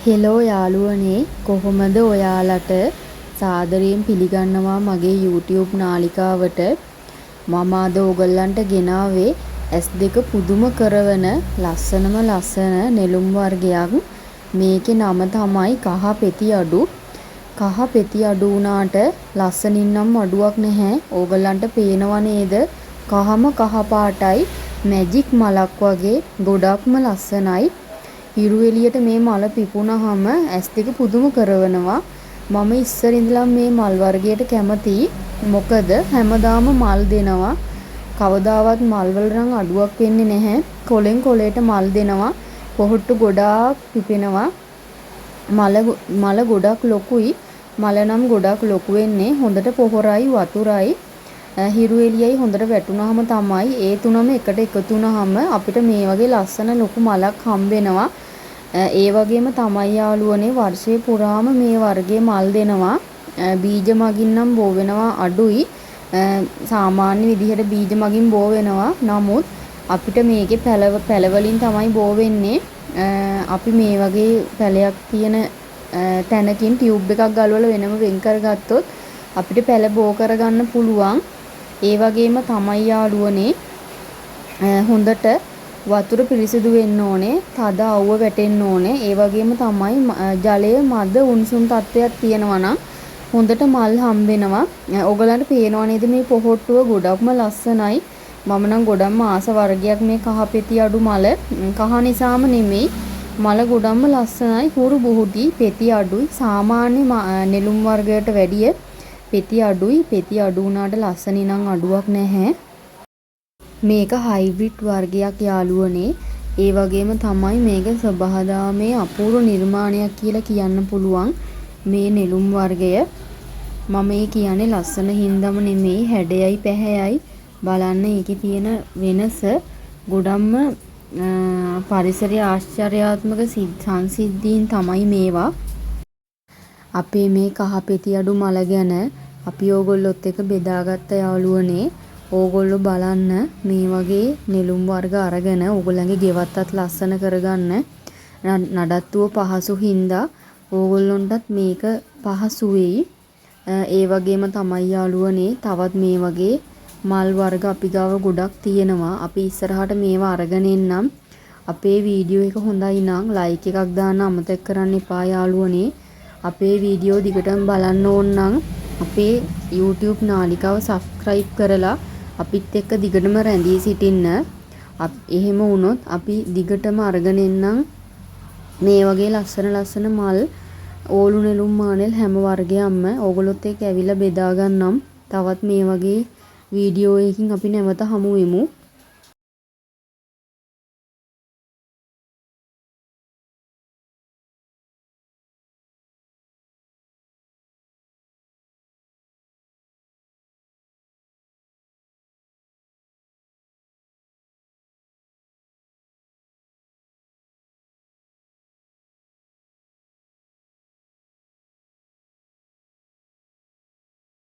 Hello යාළුවනේ කොහොමද ඔයාලට සාදරයෙන් පිළිගන්නවා මගේ YouTube නාලිකාවට. මම අද ඔයගොල්ලන්ට ගෙනාවේ S2 පුදුම කරවන ලස්සන නෙළුම් වර්ගයක්. මේකේ නම තමයි කහ පෙති අඩු. කහ පෙති අඩු වුණාට ලස්සනින් නම් අඩුවක් නැහැ. ඔයගොල්ලන්ට පේනව නේද? කහම කහ පාටයි මැජික් මලක් වගේ ගොඩක්ම ලස්සනයි. හිරු එළියට මේ මල පිපුණාම S2 පුදුම කරවනවා. මම ඉස්සර ඉඳලා මේ මල් වර්ගයට කැමතියි. මොකද හැමදාම මල් දෙනවා. කවදාවත් මල් වල නම් අඩුවක් වෙන්නේ නැහැ. කොලෙන් කොලේට මල් දෙනවා. පොහොට්ටු ගොඩාක් පිපෙනවා. මල ගොඩක් ලොකුයි. මල නම් ගොඩක් ලොකු වෙන්නේ. හොඳට පොහොරයි වතුරයි හිරු එළියයි හොඳට වැටුනහම තමයි ඒ තුනම එකට එකතු වුනහම අපිට මේ වගේ ලස්සන ලොකු මලක් හම්බ වෙනවා. ඒ වගේම තමයි යාළුවනේ වර්ෂයේ පුරාම මේ වර්ගයේ මල් දෙනවා. බීජ මගින් නම් බෝ වෙනවා අඩුයි. සාමාන්‍ය විදිහට බීජ මගින් බෝ වෙනවා. නමුත් අපිට මේකේ පැල වලින් තමයි බෝ වෙන්නේ. අපි මේ වගේ පැලයක් තියෙන තැනකින් ටියුබ් එකක් ගලවලා වෙනම වෙන් කරගත්තොත් අපිට පැල බෝ කරගන්න පුළුවන්. ඒ වගේම තමයි යාළුවනේ හොඳට වතුර පිරිසිදු වෙන්න ඕනේ. තද අවුව වැටෙන්න ඕනේ. ඒ වගේම තමයි ජලයේ මද උණුසුම් තත්ත්වයක් තියෙනවා නම් හොඳට මල් හම්බ වෙනවා. ඔයගලන්ට පේනව නේද මේ පොහොට්ටුව ගොඩක්ම ලස්සනයි. මම නම් ගොඩක්ම ආස වර්ගයක් මේ කහ පෙති අඩු මල. කහ නිසාම නෙමෙයි. මල ගොඩක්ම ලස්සනයි. හුරු බුහුටි පෙති අඩුයි. සාමාන්‍ය නෙළුම් වර්ගයට වැඩිය පෙති අඩුයි. පෙති අඩු වුණාට ලස්සනින් නම් අඩුවක් නැහැ. මේක හයිබ්‍රිඩ් වර්ගයක් යාළුවනේ. ඒ වගේම තමයි මේක සබහාදාමේ අපූර්ව නිර්මාණයක් කියලා කියන්න පුළුවන් මේ නෙළුම් වර්ගය. මම මේ කියන්නේ ලස්සන හින්දාම නෙමෙයි හැඩයයි පැහැයයි. බලන්න ඒකේ තියෙන වෙනස ගොඩක්ම පරිසරය ආශ්චර්යාත්මක සංසිද්ධීන් තමයි මේවා. අපේ මේ කහ පෙති අඩු මල ගැන අපි ඕගොල්ලොත් එක්ක බෙදාගත්ත යාළුවනේ. ඕගොල්ලෝ බලන්න මේ වගේ නෙළුම් වර්ග අරගෙන ඕගොල්ලන්ගේ ගෙවත්තත් ලස්සන කරගන්න. නඩත්තුව පහසු හින්දා ඕගොල්ලොන්ටත් මේක පහසු වෙයි. ඒ වගේම තමයි යාළුවනේ තවත් මේ වගේ මල් වර්ග අපි ගාව ගොඩක් තියෙනවා. අපි ඉස්සරහට මේවා අරගෙන එන්නම්. අපේ වීඩියෝ එක හොඳයි නම් ලයික් එකක් දාන්න අමතක කරන්න එපා යාළුවනේ. අපේ වීඩියෝ දිගටම බලන්න ඕන නම් අපේ YouTube නාලිකාව subscribe කරලා අපිත් එක්ක දිගටම රැඳී සිටින්න. එහෙම වුණොත් අපි දිගටම අරගෙන එන්නම් මේ වගේ ලස්සන මල් ඕලු නෙළුම් මානෙල් හැම වර්ගයක්ම ඕගොල්ලොත් එක්ක ඇවිල්ලා බෙදා ගන්නම්. තවත් මේ වගේ වීඩියෝ එකකින් අපි නැවත හමු වෙමු.